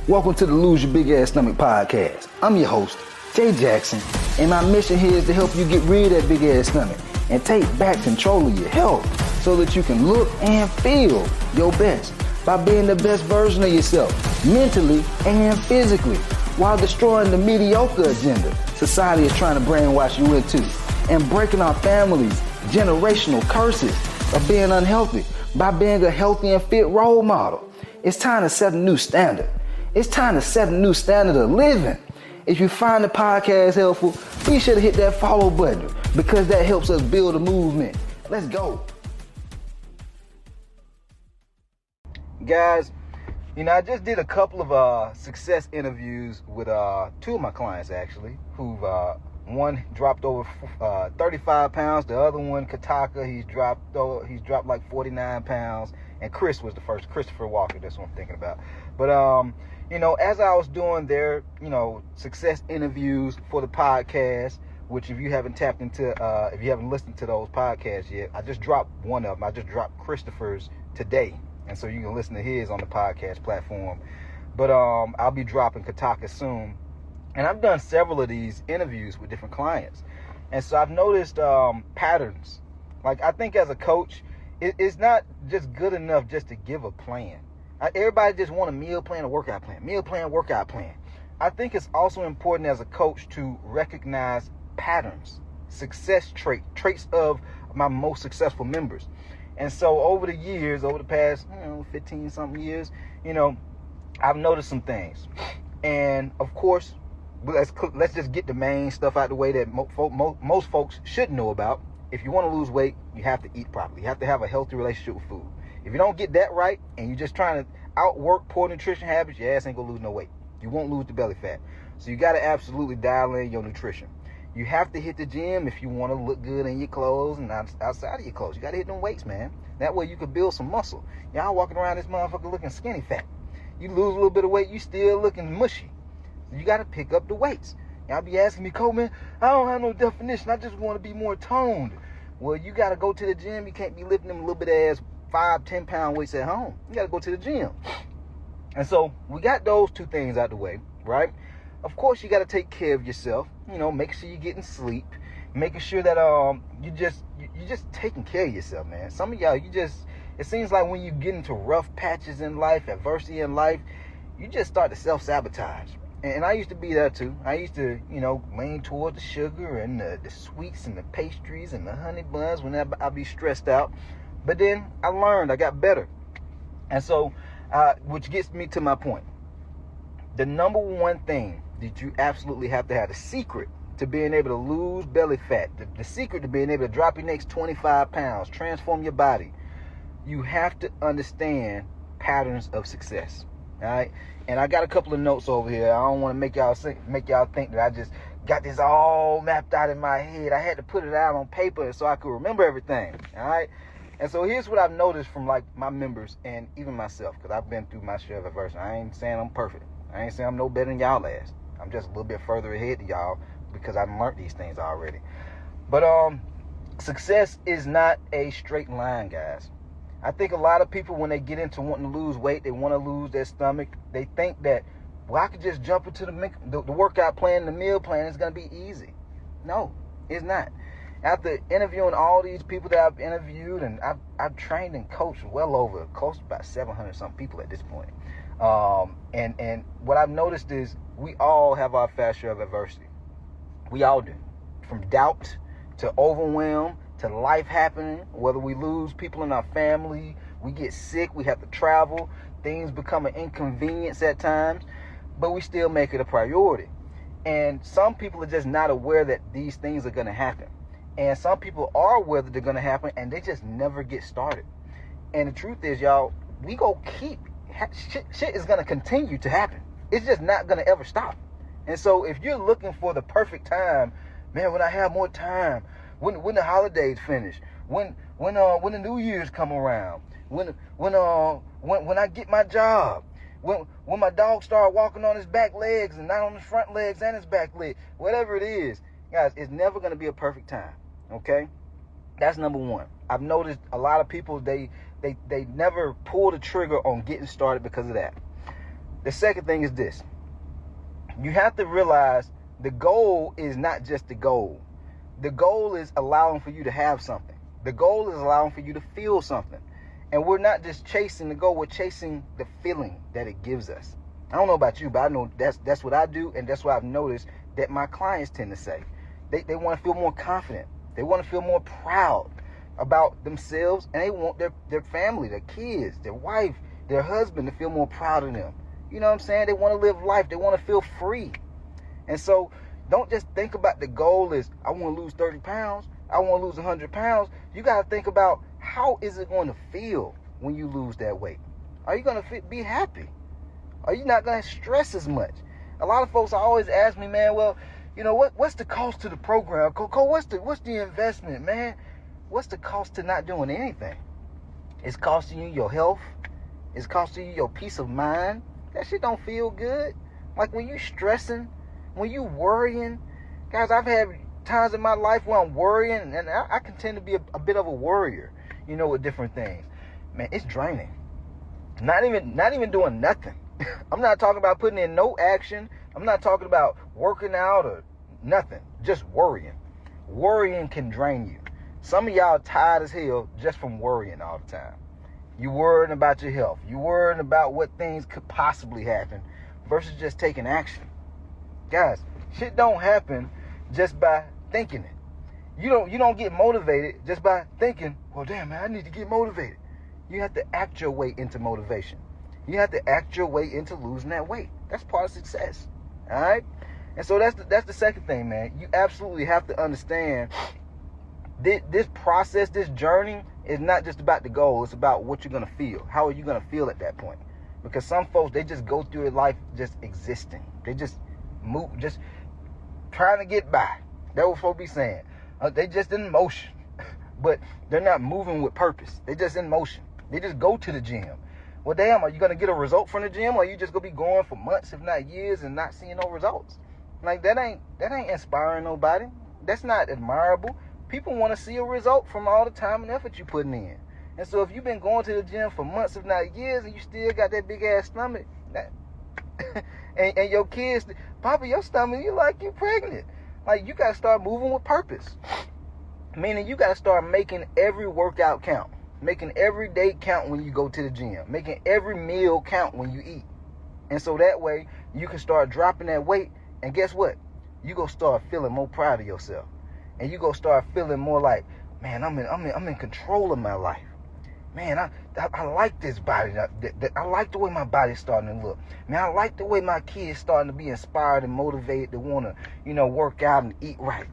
Welcome to the Lose Your Big Ass Stomach podcast. I'm your host, Jay Jackson, and my mission here is to help you get rid of that big ass stomach and take back control of your health so that you can look and feel your best by being the best version of yourself, mentally and physically, while destroying the mediocre agenda society is trying to brainwash you into, and breaking our families' generational curses of being unhealthy by being a healthy and fit role model. It's time to set a new standard. It's time to set a new standard of living. If you find the podcast helpful, be sure to hit that follow button because that helps us build a movement. Let's go. Guys, I just did a couple of success interviews with two of my clients actually, who've one dropped over 35 pounds. The other one, Kataka, he's dropped like 49 pounds. And Chris was the first, Christopher Walker, that's what I'm thinking about. But, as I was doing their, success interviews for the podcast, which if you haven't tapped into, if you haven't listened to those podcasts yet, I just dropped one of them. I just dropped Christopher's today. And so you can listen to his on the podcast platform. But I'll be dropping Kataka soon. And I've done several of these interviews with different clients. And so I've noticed patterns. Like, I think as a coach, it's not just good enough just to give a plan. Everybody just want a meal plan, a workout plan. Meal plan, workout plan. I think it's also important as a coach to recognize patterns, success traits of my most successful members. And so over the years, over the past 15 something years, I've noticed some things. And of course, let's just get the main stuff out the way that most folks should know about. If you want to lose weight, you have to eat properly. You have to have a healthy relationship with food. If you don't get that right and you're just trying to outwork poor nutrition habits, your ass ain't gonna lose no weight. You won't lose the belly fat. So you got to absolutely dial in your nutrition. You have to hit the gym if you want to look good in your clothes and outside of your clothes. You got to hit them weights, man. That way you can build some muscle. Y'all walking around this motherfucker looking skinny fat. You lose a little bit of weight, you still looking mushy. You got to pick up the weights. Y'all be asking me, Coleman, I don't have no definition. I just want to be more toned. Well, you got to go to the gym. You can't be lifting them little bit ass 5-10 pound weights at home. You got to go to the gym. And so we got those two things out the way, right? Of course, you got to take care of yourself. Make sure you're getting sleep. Making sure that you're just taking care of yourself, man. Some of y'all, it seems like when you get into rough patches in life, adversity in life, you just start to self-sabotage. And I used to be there too. I used to, lean toward the sugar and the sweets and the pastries and the honey buns whenever I'd be stressed out. But then I learned, I got better. And so, which gets me to my point. The number one thing that you absolutely have to have, the secret to being able to lose belly fat, the secret to being able to drop your next 25 pounds, transform your body, you have to understand patterns of success. All right, and I got a couple of notes over here. I don't want to make y'all think that I just got this all mapped out in my head. I had to put it out on paper so I could remember everything. All right, and so here's what I've noticed from like my members and even myself, because I've been through my share of adversity. I ain't saying I'm perfect. I ain't saying I'm no better than y'all ass. I'm just a little bit further ahead of y'all because I've learned these things already. But success is not a straight line, guys. I think a lot of people, when they get into wanting to lose weight, they want to lose their stomach. They think that, well, I could just jump into the workout plan, the meal plan, it's going to be easy. No, it's not. After interviewing all these people that I've interviewed, and I've trained and coached well over close to about 700 some people at this point. And what I've noticed is we all have our fair share of adversity. We all do. From doubt to overwhelm to life happening, whether we lose people in our family, we get sick, we have to travel, things become an inconvenience at times, but we still make it a priority. And some people are just not aware that these things are going to happen. And some people are aware that they're going to happen and they just never get started. And the truth is, y'all, shit is going to continue to happen. It's just not going to ever stop. And so if you're looking for the perfect time, man, when I have more time, when the holidays finish, when the New Year's come around, when I get my job, when my dog start walking on his back legs and not on his front legs and his back leg, whatever it is, guys, it's never going to be a perfect time. Okay, that's number one. I've noticed a lot of people they never pull the trigger on getting started because of that. The second thing is this. You have to realize the goal is not just the goal. The goal is allowing for you to have something. The goal is allowing for you to feel something. And we're not just chasing the goal, we're chasing the feeling that it gives us. I don't know about you, but I know that's what I do, and that's what I've noticed that my clients tend to say. They want to feel more confident. They want to feel more proud about themselves, and they want their family, their kids, their wife, their husband to feel more proud of them. You know what I'm saying? They want to live life. They want to feel free. And so don't just think about the goal is, I want to lose 30 pounds. I want to lose 100 pounds. You got to think about, how is it going to feel when you lose that weight? Are you going to be happy? Are you not going to stress as much? A lot of folks always ask me, man, well, you know, what's the cost to the program? Cole, what's the investment, man? What's the cost to not doing anything? It's costing you your health. It's costing you your peace of mind. That shit don't feel good. Like when you stressing, when you worrying. Guys, I've had times in my life where I'm worrying, and I can tend to be a bit of a worrier, you know, with different things. Man, it's draining. Not even doing nothing. I'm not talking about putting in no action. I'm not talking about working out or nothing. Just worrying. Worrying can drain you. Some of y'all tired as hell just from worrying all the time. You worrying about your health. You worrying about what things could possibly happen versus just taking action. Guys, shit don't happen just by thinking it. You don't get motivated just by thinking, well, damn, man, I need to get motivated. You have to act your way into motivation. You have to act your way into losing that weight. That's part of success. All right? And so that's the second thing, man. You absolutely have to understand this process, this journey is not just about the goal. It's about what you're going to feel. How are you going to feel at that point? Because some folks, they just go through their life just existing. They just move, just trying to get by. That's what folks be saying. They just in motion. But they're not moving with purpose. They just in motion. They just go to the gym. Well, damn, are you going to get a result from the gym, or are you just going to be going for months, if not years, and not seeing no results? Like, that ain't inspiring nobody. That's not admirable. People want to see a result from all the time and effort you're putting in. And so if you've been going to the gym for months, if not years, and you still got that big-ass stomach, and your kids, Papa, your stomach, you like you pregnant. Like, you got to start moving with purpose. Meaning you got to start making every workout count. Making every day count when you go to the gym. Making every meal count when you eat. And so that way, you can start dropping that weight. And guess what? You're going to start feeling more proud of yourself. And you're going to start feeling more like, man, I'm in control of my life. Man, I like this body. I like the way my body's starting to look. Man, I like the way my kids starting to be inspired and motivated to want to, work out and eat right.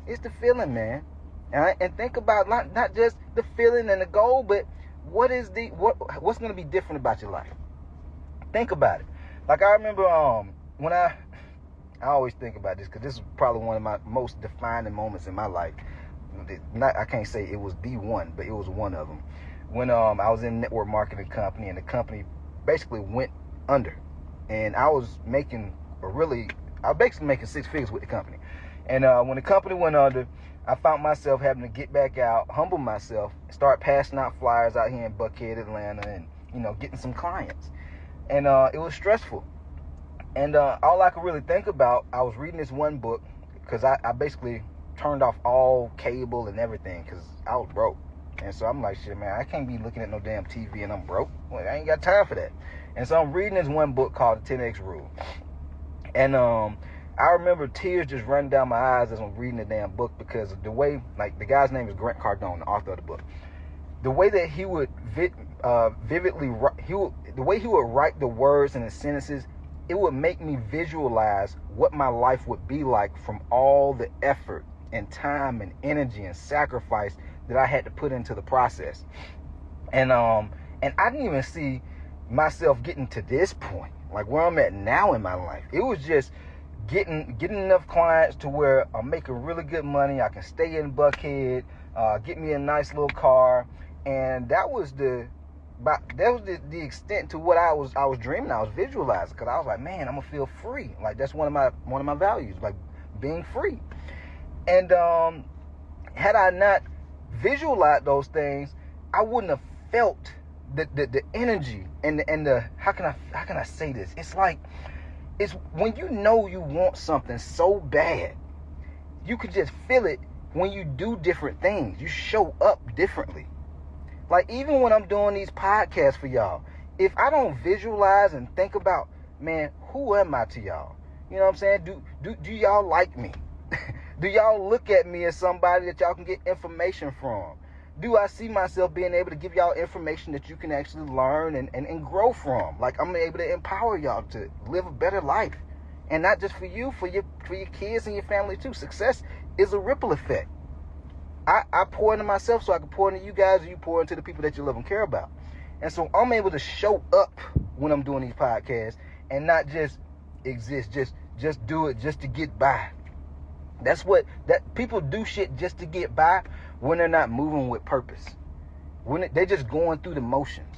It's the feeling, man. And think about not just the feeling and the goal, but what's going to be different about your life. Think about it. Like, I remember when I always think about this, because this is probably one of my most defining moments in my life. I can't say it was the one, but it was one of them. When I was in a network marketing company, and the company basically went under, and I was basically making six figures with the company. And when the company went under, I found myself having to get back out, humble myself, start passing out flyers out here in Buckhead, Atlanta, and getting some clients. And it was stressful. And all I could really think about, I was reading this one book, because I basically turned off all cable and everything, because I was broke. And so I'm like, shit, man, I can't be looking at no damn TV and I'm broke. Well, I ain't got time for that. And so I'm reading this one book called The 10X Rule. And I remember tears just running down my eyes as I'm reading the damn book, because of the way, like, the guy's name is Grant Cardone, the author of the book. The way that he would the way he would write the words and the sentences, it would make me visualize what my life would be like from all the effort and time and energy and sacrifice that I had to put into the process. And I didn't even see myself getting to this point, like where I'm at now in my life. It was just getting enough clients to where I'm making really good money. I can stay in Buckhead, get me a nice little car, and that was the extent to what I was dreaming. I was visualizing, because I was like, man, I'm gonna feel free. Like, that's one of my values, like being free. And had I not visualized those things, I wouldn't have felt the energy and the how can I say this? It's like, it's when you know you want something so bad, you can just feel it when you do different things. You show up differently. Like, even when I'm doing these podcasts for y'all, if I don't visualize and think about, man, who am I to y'all? You know what I'm saying? Do y'all like me? Do y'all look at me as somebody that y'all can get information from? Do I see myself being able to give y'all information that you can actually learn and grow from? Like, I'm able to empower y'all to live a better life. And not just for you, for your kids and your family too. Success is a ripple effect. I pour into myself so I can pour into you guys, and you pour into the people that you love and care about. And so I'm able to show up when I'm doing these podcasts and not just exist, just do it just to get by. That people do shit just to get by when they're not moving with purpose. When they're just going through the motions.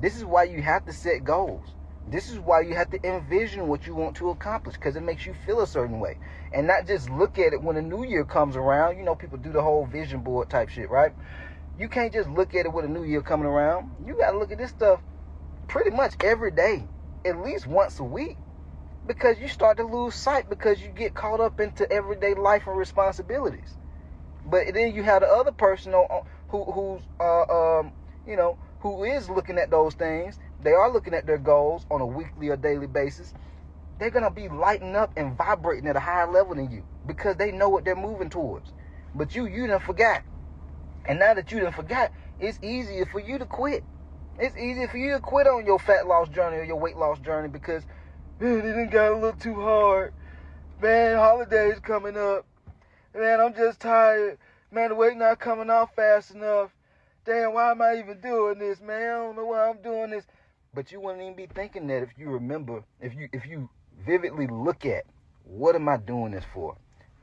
This is why you have to set goals. This is why you have to envision what you want to accomplish, because it makes you feel a certain way. And not just look at it when the new year comes around. You know, people do the whole vision board type shit, right? You can't just look at it with a new year coming around. You got to look at this stuff pretty much every day, at least once a week, because you start to lose sight because you get caught up into everyday life and responsibilities. But then you have the other person who is looking at those things. They are looking at their goals on a weekly or daily basis. They're going to be lighting up and vibrating at a higher level than you because they know what they're moving towards. But you done forgot. And now that you done forgot, it's easier for you to quit. It's easier for you to quit on your fat loss journey or your weight loss journey because, man, it done got a little too hard. Man, holidays coming up. Man, I'm just tired. Man, the weight not coming off fast enough. Damn, why am I even doing this, man? I don't know why I'm doing this. But you wouldn't even be thinking that if you remember, if you vividly look at, what am I doing this for?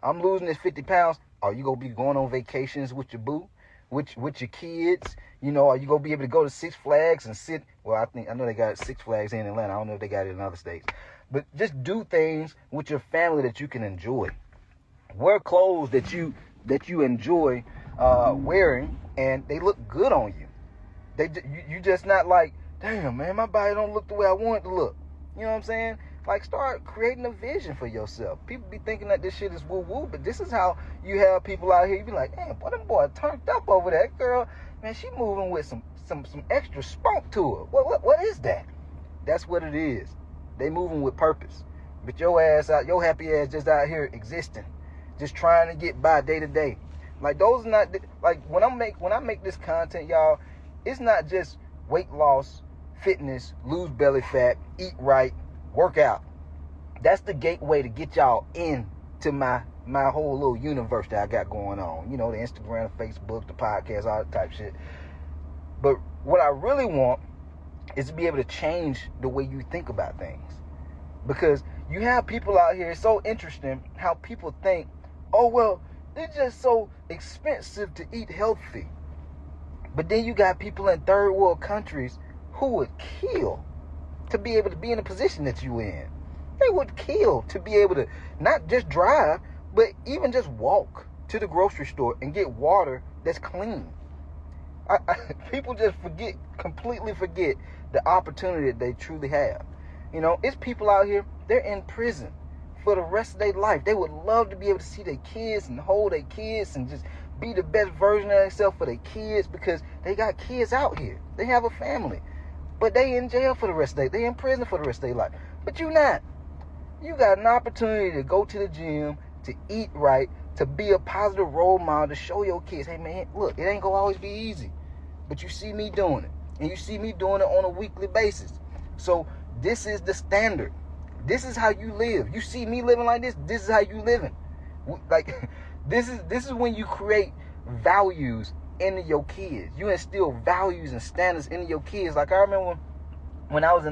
I'm losing this 50 pounds. Are you going to be going on vacations with your boo? With your kids? You know, are you going to be able to go to Six Flags and sit? Well, I know they got Six Flags in Atlanta. I don't know if they got it in other states. But just do things with your family that you can enjoy. Wear clothes that you enjoy wearing, and they look good on you. You just not like, damn, man, my body don't look the way I want it to look. You know what I'm saying? Like, start creating a vision for yourself. People be thinking that this shit is woo-woo, but this is how you have people out here. You be like, damn, boy, that boy turned up over there. That girl, man, she moving with some extra spunk to her. What is that? That's what it is. They moving with purpose. But your happy ass just out here existing, just trying to get by day to day. Like, those are not, like, when I make this content, y'all, it's not just weight loss, fitness, lose belly fat, eat right, work out. That's the gateway to get y'all into my whole little universe that I got going on. You know, the Instagram, the Facebook, the podcast, all that type shit. But what I really want is to be able to change the way you think about things. Because you have people out here, it's so interesting how people think, oh, well, it's just so expensive to eat healthy. But then you got people in third world countries who would kill to be able to be in the position that you in. They would kill to be able to not just drive, but even just walk to the grocery store and get water that's clean. People just completely forget the opportunity that they truly have. You know, it's people out here, they're in prison for the rest of their life. They would love to be able to see their kids and hold their kids and just be the best version of themselves for their kids because they got kids out here. They have a family. But they in jail for the rest of they in prison for the rest of their life. But you not. You got an opportunity to go to the gym, to eat right, to be a positive role model, to show your kids, hey man, look, it ain't gonna always be easy. But you see me doing it. And you see me doing it on a weekly basis. So this is the standard. This is how you live. You see me living like this, this is how you living. Like, this is when you create values into your kids. You instill values and standards into your kids. Like, I remember when I was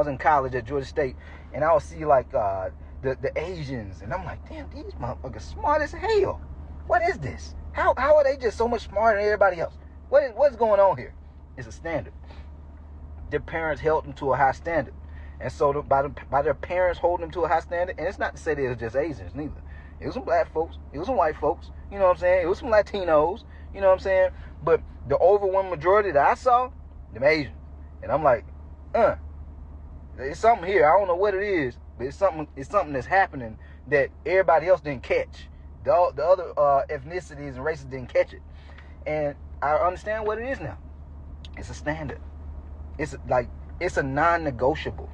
in college at Georgia State, and I would see like the Asians, and I'm like, damn, these motherfuckers smart as hell. What is this? How are they just so much smarter than everybody else? What's going on here? It's a standard. Their parents held them to a high standard, and so by their parents holding them to a high standard, and it's not to say that it was just Asians neither. It was some black folks. It was some white folks. You know what I'm saying? It was some Latinos. You know what I'm saying? But the overwhelming majority that I saw, them Asians. And I'm like, it's something here. I don't know what it is, but it's something that's happening that everybody else didn't catch. The other ethnicities and races didn't catch it. And I understand what it is now. It's a standard. It's a non-negotiable.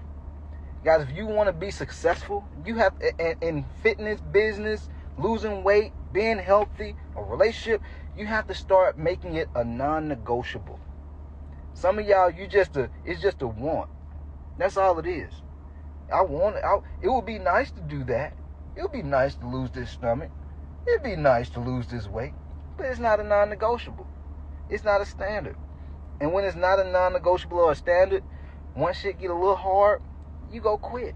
Guys, if you want to be successful, you have in fitness, business, losing weight, being healthy, a relationship, you have to start making it a non-negotiable. Some of y'all, it's just a want. That's all it is. It would be nice to do that. It would be nice to lose this stomach. It'd be nice to lose this weight. But it's not a non-negotiable. It's not a standard. And when it's not a non-negotiable or a standard, once shit get a little hard, you go quit.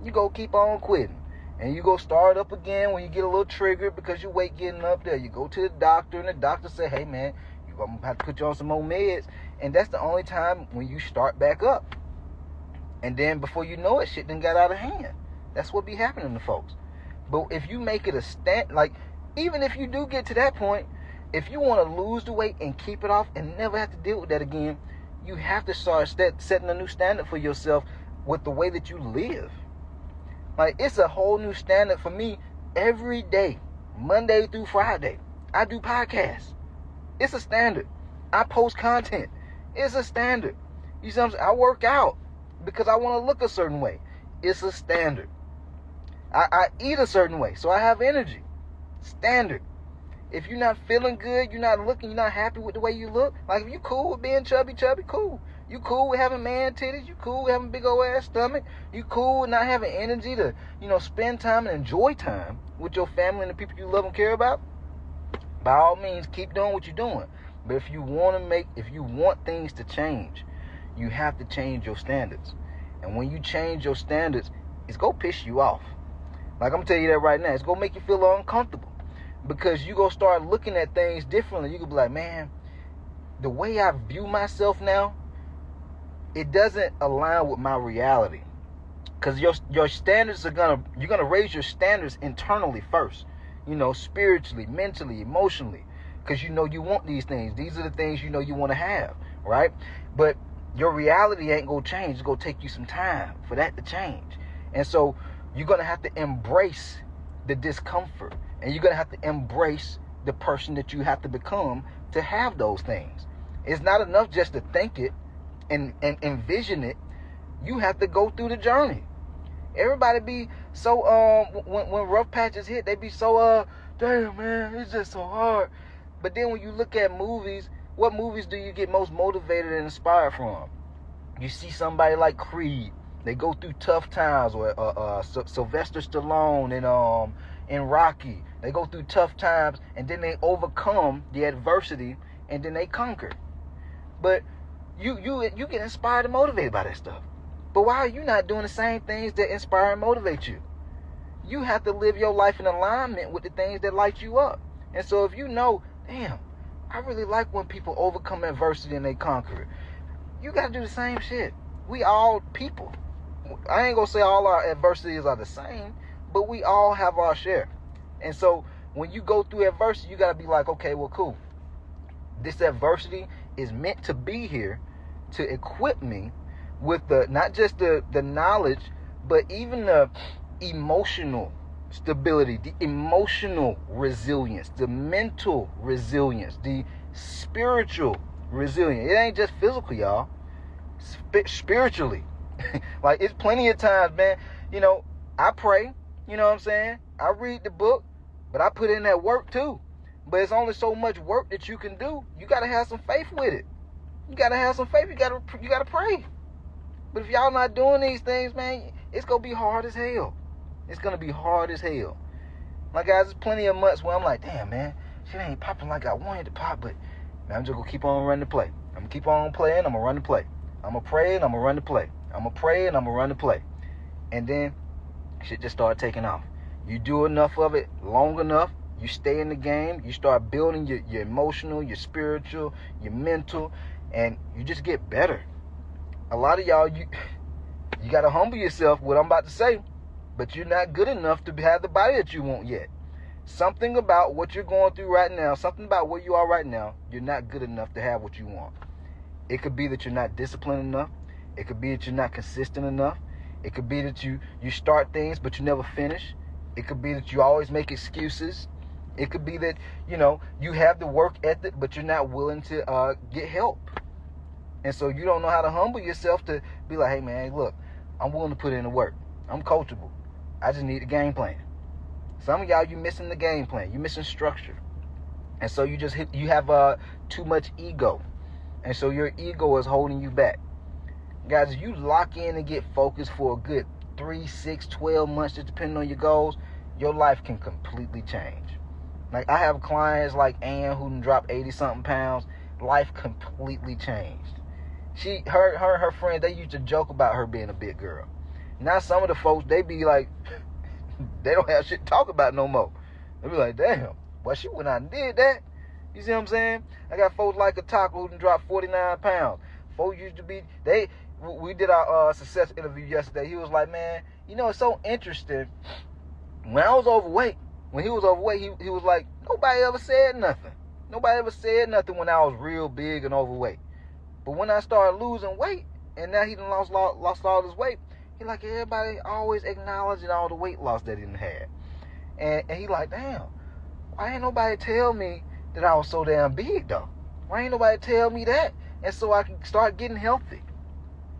You go keep on quitting. And you go start up again when you get a little triggered because your weight getting up there. You go to the doctor and the doctor say, hey man, you're going to have to put you on some more meds. And that's the only time when you start back up. And then before you know it, shit done got out of hand. That's what be happening to folks. But if you make it a stand, like even if you do get to that point, if you want to lose the weight and keep it off and never have to deal with that again, you have to start setting a new standard for yourself with the way that you live. Like, it's a whole new standard for me every day, Monday through Friday. I do podcasts. It's a standard. I post content. It's a standard. You see what I'm saying? I work out because I want to look a certain way. It's a standard. I eat a certain way, so I have energy. Standard. If you're not feeling good, you're not looking, you're not happy with the way you look, like if you cool with being chubby, cool. You cool with having man titties, you cool with having big old ass stomach, you cool with not having energy to, spend time and enjoy time with your family and the people you love and care about, by all means, keep doing what you're doing. But if you want things to change, you have to change your standards. And when you change your standards, it's going to piss you off. Like, I'm going to tell you that right now. It's going to make you feel uncomfortable. Because you going to start looking at things differently. You can be like, man, the way I view myself now, it doesn't align with my reality. Because your standards you're going to raise your standards internally first. Spiritually, mentally, emotionally. Because you want these things. These are the things you want to have, right? But your reality ain't going to change. It's going to take you some time for that to change. And so you're going to have to embrace the discomfort. And you're going to have to embrace the person that you have to become to have those things. It's not enough just to think it and envision it. You have to go through the journey. Everybody be so, when rough patches hit, they be so, damn, man, it's just so hard. But then when you look at movies, what movies do you get most motivated and inspired from? You see somebody like Creed. They go through tough times, or Sylvester Stallone and Rocky. They go through tough times, and then they overcome the adversity, and then they conquer. But you get inspired and motivated by that stuff. But why are you not doing the same things that inspire and motivate you? You have to live your life in alignment with the things that light you up. And so if damn, I really like when people overcome adversity and they conquer it. You got to do the same shit. We all people. I ain't going to say all our adversities are the same, but we all have our share. And so when you go through adversity, you got to be like, okay, well, cool. This adversity is meant to be here to equip me with not just the knowledge, but even the emotional stability, the emotional resilience, the mental resilience, the spiritual resilience. It ain't just physical, y'all. Spiritually. Like, it's plenty of times, man, I pray, you know what I'm saying? I read the book, but I put in that work too. But it's only so much work that you can do. You got to have some faith with it. You got to have some faith. You got to pray. But if y'all not doing these things, man, it's going to be hard as hell. It's going to be hard as hell. Like, guys, there's plenty of months where I'm like, damn, man, shit ain't popping like I wanted to pop, but man, I'm just going to keep on running the play. I'm going to keep on playing. I'm going to run the play. I'm going to pray and I'm going to run the play. I'm going to pray and I'm going to run the play. And then shit just started taking off. You do enough of it long enough, you stay in the game, you start building your emotional, your spiritual, your mental, and you just get better. A lot of y'all, you got to humble yourself, what I'm about to say, but you're not good enough to have the body that you want yet. Something about what you're going through right now, something about where you are right now, you're not good enough to have what you want. It could be that you're not disciplined enough. It could be that you're not consistent enough. It could be that you start things but you never finish. It could be that you always make excuses. It could be that, you have the work ethic but you're not willing to get help. And so you don't know how to humble yourself to be like, hey man, look, I'm willing to put in the work. I'm coachable. I just need a game plan. Some of y'all, you missing the game plan. You missing structure. And so you have too much ego. And so your ego is holding you back. Guys, if you lock in and get focused for a good 3, 6, 12 months, just depending on your goals, your life can completely change. Like, I have clients like Ann who done dropped 80-something pounds. Life completely changed. Her friends, they used to joke about her being a big girl. Now some of the folks, they be like, they don't have shit to talk about no more. They be like, damn, well, she went out and did that. You see what I'm saying? I got folks like Kataka who done dropped 49 pounds. Folks used to be, we did our success interview yesterday. He was like, man, it's so interesting. When I was overweight, when he was overweight, he was like, nobody ever said nothing. Nobody ever said nothing when I was real big and overweight. But when I started losing weight, and now he done lost all his weight, he like, everybody always acknowledging all the weight loss that he done had. And he like, damn, why ain't nobody tell me that I was so damn big though? Why ain't nobody tell me that? And so I can start getting healthy.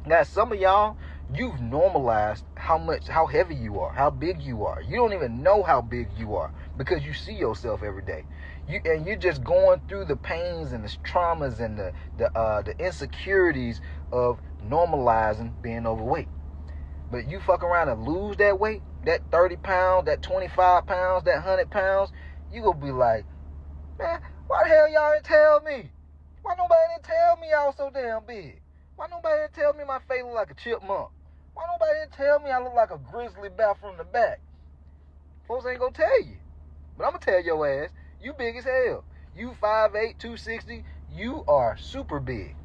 Now, some of y'all, you've normalized how heavy you are, how big you are. You don't even know how big you are because you see yourself every day. You're just going through the pains and the traumas and the insecurities of normalizing being overweight. But you fuck around and lose that weight, that 30 pounds, that 25 pounds, that 100 pounds, you gonna be like, man, why the hell y'all didn't tell me? Why nobody didn't tell me I was so damn big? Why nobody didn't tell me my face looked like a chipmunk? Why nobody didn't tell me I look like a grizzly bear from the back? Folks ain't gonna tell you. But I'm gonna tell your ass, you big as hell. You 5'8", 260, you are super big.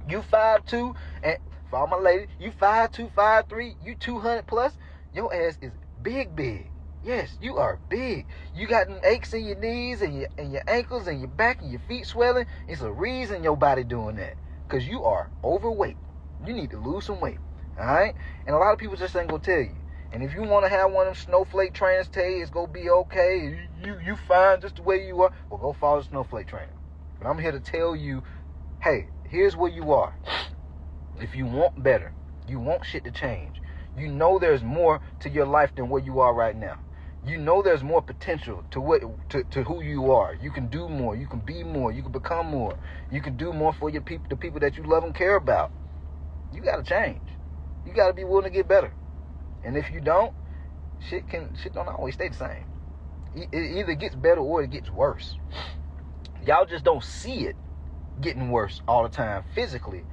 You 5'2", and for all my ladies, you 5'2", 5'3", you 200 plus, your ass is big. Yes, you are big. You got them aches in your knees and your ankles and your back and your feet swelling. It's a reason your body doing that. Because you are overweight. You need to lose some weight. Alright? And a lot of people just ain't gonna tell you. And if you want to have one of them snowflake trainers tell you it's gonna be okay, you fine just the way you are, well, go follow the snowflake trainer. But I'm here to tell you, hey, here's where you are. If you want better, you want shit to change, you know there's more to your life than where you are right now. You know there's more potential to who you are. You can do more. You can be more. You can become more. You can do more for your people, the people that you love and care about. You got to change. You got to be willing to get better. And if you don't, shit don't always stay the same. It either gets better or it gets worse. Y'all just don't see it getting worse all the time physically,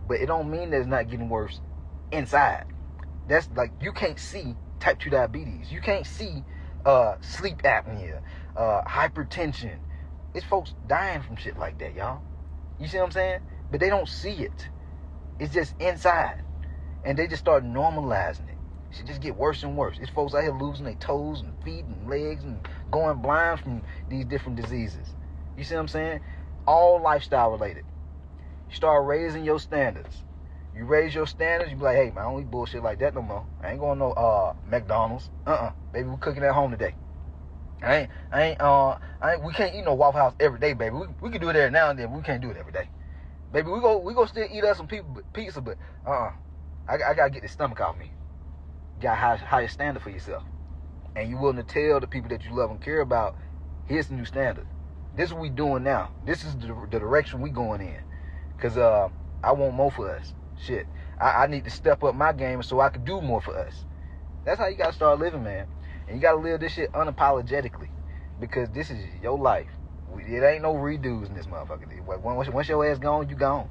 but it don't mean that it's not getting worse inside. That's like, you can't see type 2 diabetes. You can't see sleep apnea, hypertension. It's folks dying from shit like that, y'all. You see what I'm saying? But they don't see it. It's just inside. And they just start normalizing it. Shit just get worse and worse. It's folks out here losing their toes and feet and legs and going blind from these different diseases. You see what I'm saying? All lifestyle related. You start raising your standards. You raise your standards, you be like, hey man, I don't eat bullshit like that no more. I ain't going no McDonald's. Baby, we cooking at home today. We can't eat no Waffle House every day, baby. We can do it every now and then, but we can't do it every day. Baby, we go still eat us some pizza, but I gotta get this stomach off me. You got higher standard for yourself. And you willing to tell the people that you love and care about, here's the new standard. This is what we doing now. This is the direction we going in. Cause I want more for us. Shit, I need to step up my game so I can do more for us. That's how you gotta start living, man. And you gotta live this shit unapologetically, because this is your life. It ain't no redos in this motherfucker. Once your ass gone, you gone.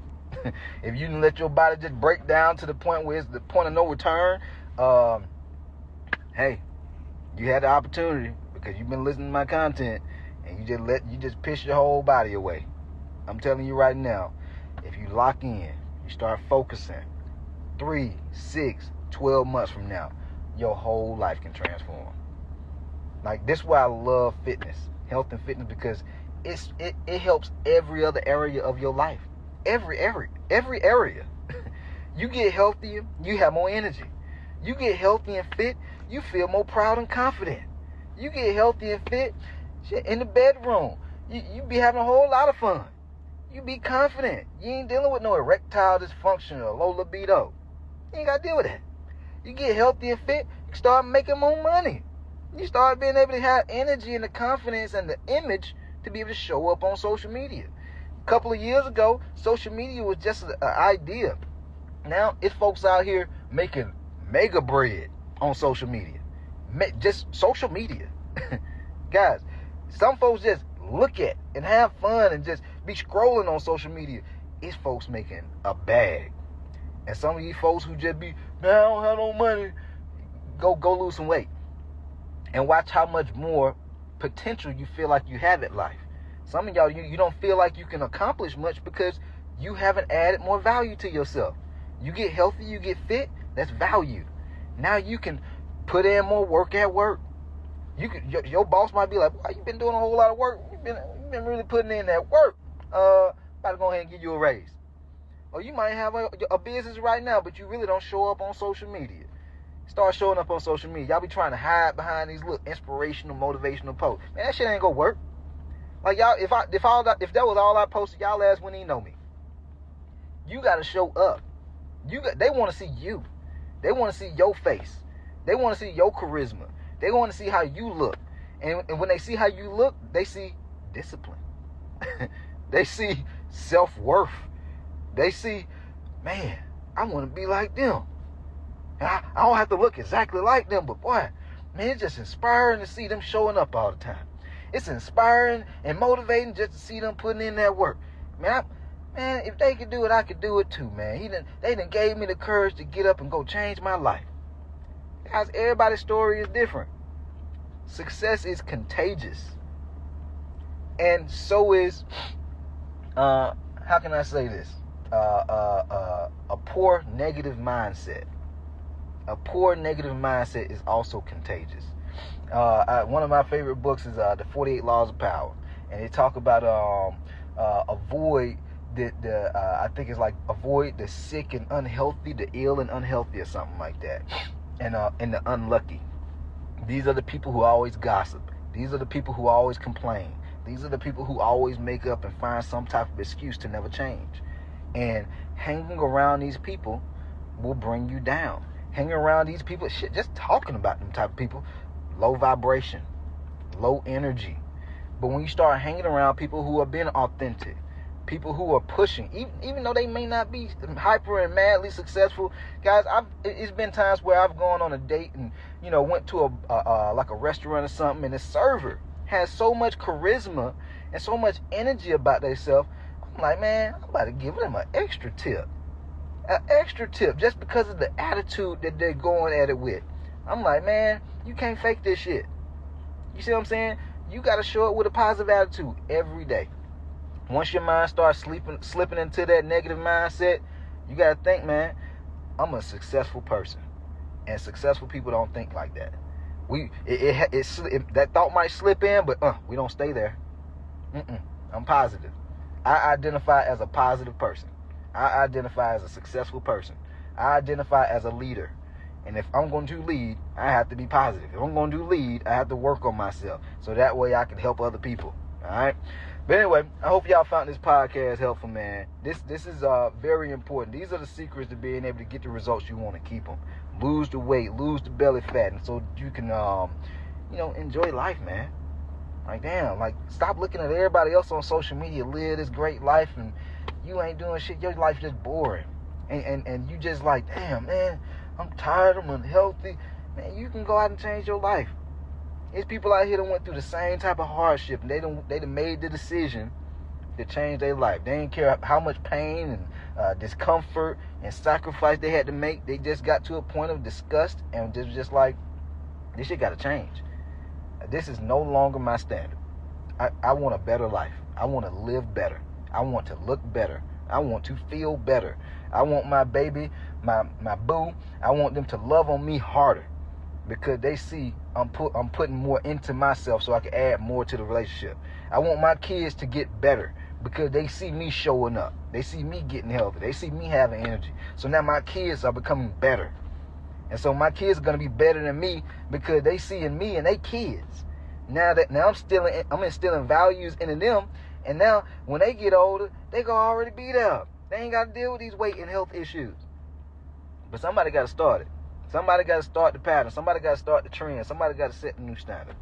If you let your body just break down to the point where it's the point of no return, hey, you had the opportunity because you've been listening to my content, and you just piss your whole body away. I'm telling you right now, if you lock in, you start focusing, 3, 6, 12 months from now, your whole life can transform. Like, this is why I love fitness, health and fitness, because it helps every other area of your life. every area. You get healthier, you have more energy. You get healthy and fit, you feel more proud and confident. You get healthy and fit, shit, in the bedroom, you be having a whole lot of fun. You be confident. You ain't dealing with no erectile dysfunction or low libido. You ain't got to deal with that. You get healthy and fit, you start making more money. You start being able to have energy and the confidence and the image to be able to show up on social media. A couple of years ago, social media was just an idea. Now, it's folks out here making mega bread on social media. Just social media. Guys, some folks just look at and have fun and just be scrolling on social media. It's folks making a bag. And some of you folks who just be, man, I don't have no money, go lose some weight. And watch how much more potential you feel like you have in life. Some of y'all, you don't feel like you can accomplish much because you haven't added more value to yourself. You get healthy, you get fit, that's value. Now you can put in more work at work. Your boss might be like, well, you've been doing a whole lot of work. You've been really putting in that work. About to go ahead and give you a raise. Or you might have a business right now, but you really don't show up on social media. Start showing up on social media. Y'all be trying to hide behind these little inspirational, motivational posts. Man, that shit ain't gonna work. Like y'all, if that was all I posted, y'all ass wouldn't even know me. You gotta show up. They want to see you. They want to see your face. They want to see your charisma. They want to see how you look. And when they see how you look, they see discipline. They see self-worth. They see, man, I want to be like them. I don't have to look exactly like them, but boy, man, it's just inspiring to see them showing up all the time. It's inspiring and motivating just to see them putting in that work. Man, if they could do it, I could do it too, man. They done gave me the courage to get up and go change my life. Guys, everybody's story is different. Success is contagious. And so is, how can I say this? A poor negative mindset. A poor negative mindset is also contagious. One of my favorite books is The 48 Laws of Power. And they talk about avoid I think it's like avoid the sick and unhealthy, the ill and unhealthy, or something like that. And the unlucky. These are the people who always gossip. These are the people who always complain. These are the people who always make up and find some type of excuse to never change. And hanging around these people will bring you down. Hanging around these people, shit, just talking about them type of people, low vibration, low energy. But when you start hanging around people who are being authentic, people who are pushing, even though they may not be hyper and madly successful, guys, it's been times where I've gone on a date and went to like a restaurant or something, and the server has so much charisma and so much energy about themselves. I'm like, man, I'm about to give them an extra tip. An extra tip just because of the attitude that they're going at it with. I'm like, man, you can't fake this shit. You see what I'm saying? You got to show up with a positive attitude every day. Once your mind starts slipping into that negative mindset, you got to think, man, I'm a successful person. And successful people don't think like that. That thought might slip in, but we don't stay there. I'm positive. I identify as a positive person. I identify as a successful person. I identify as a leader. And if I'm going to lead, I have to be positive. If I'm going to lead, I have to work on myself. So that way I can help other people. All right? But anyway, I hope y'all found this podcast helpful, man. This is very important. These are the secrets to being able to get the results you want to keep them. Lose the weight, lose the belly fat, and so you can, enjoy life, man. Like, damn, stop looking at everybody else on social media live this great life, and you ain't doing shit. Your life just boring. And you just like, damn, man, I'm tired, I'm unhealthy. Man, you can go out and change your life. There's people out here that went through the same type of hardship, and they done made the decision to change their life. They didn't care how much pain and discomfort and sacrifice they had to make. They just got to a point of disgust, and just like, this shit got to change. This is no longer my standard. I want a better life. I want to live better. I want to look better. I want to feel better. I want my baby, my boo, I want them to love on me harder, because they see I'm putting more into myself so I can add more to the relationship. I want my kids to get better because they see me showing up. They see me getting healthy. They see me having energy. So now my kids are becoming better. And so my kids are going to be better than me because they see in me and they kids. Now I'm instilling values into them. And now when they get older, they going to already be there. They ain't got to deal with these weight and health issues. But somebody got to start it. Somebody got to start the pattern. Somebody got to start the trend. Somebody got to set the new standard.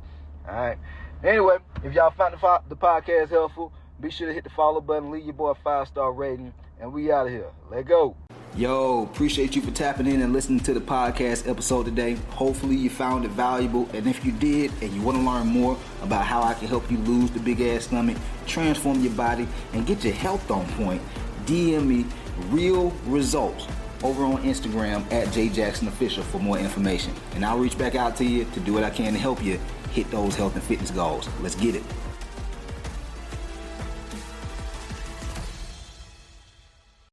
All right. Anyway, if y'all found the podcast helpful, be sure to hit the follow button, leave your boy a 5-star rating, and we out of here. Let go. Yo, appreciate you for tapping in and listening to the podcast episode today. Hopefully you found it valuable, and if you did and you want to learn more about how I can help you lose the big ass stomach, transform your body, and get your health on point, DM me real results over on Instagram at JJacksonOfficial for more information. And I'll reach back out to you to do what I can to help you hit those health and fitness goals. Let's get it.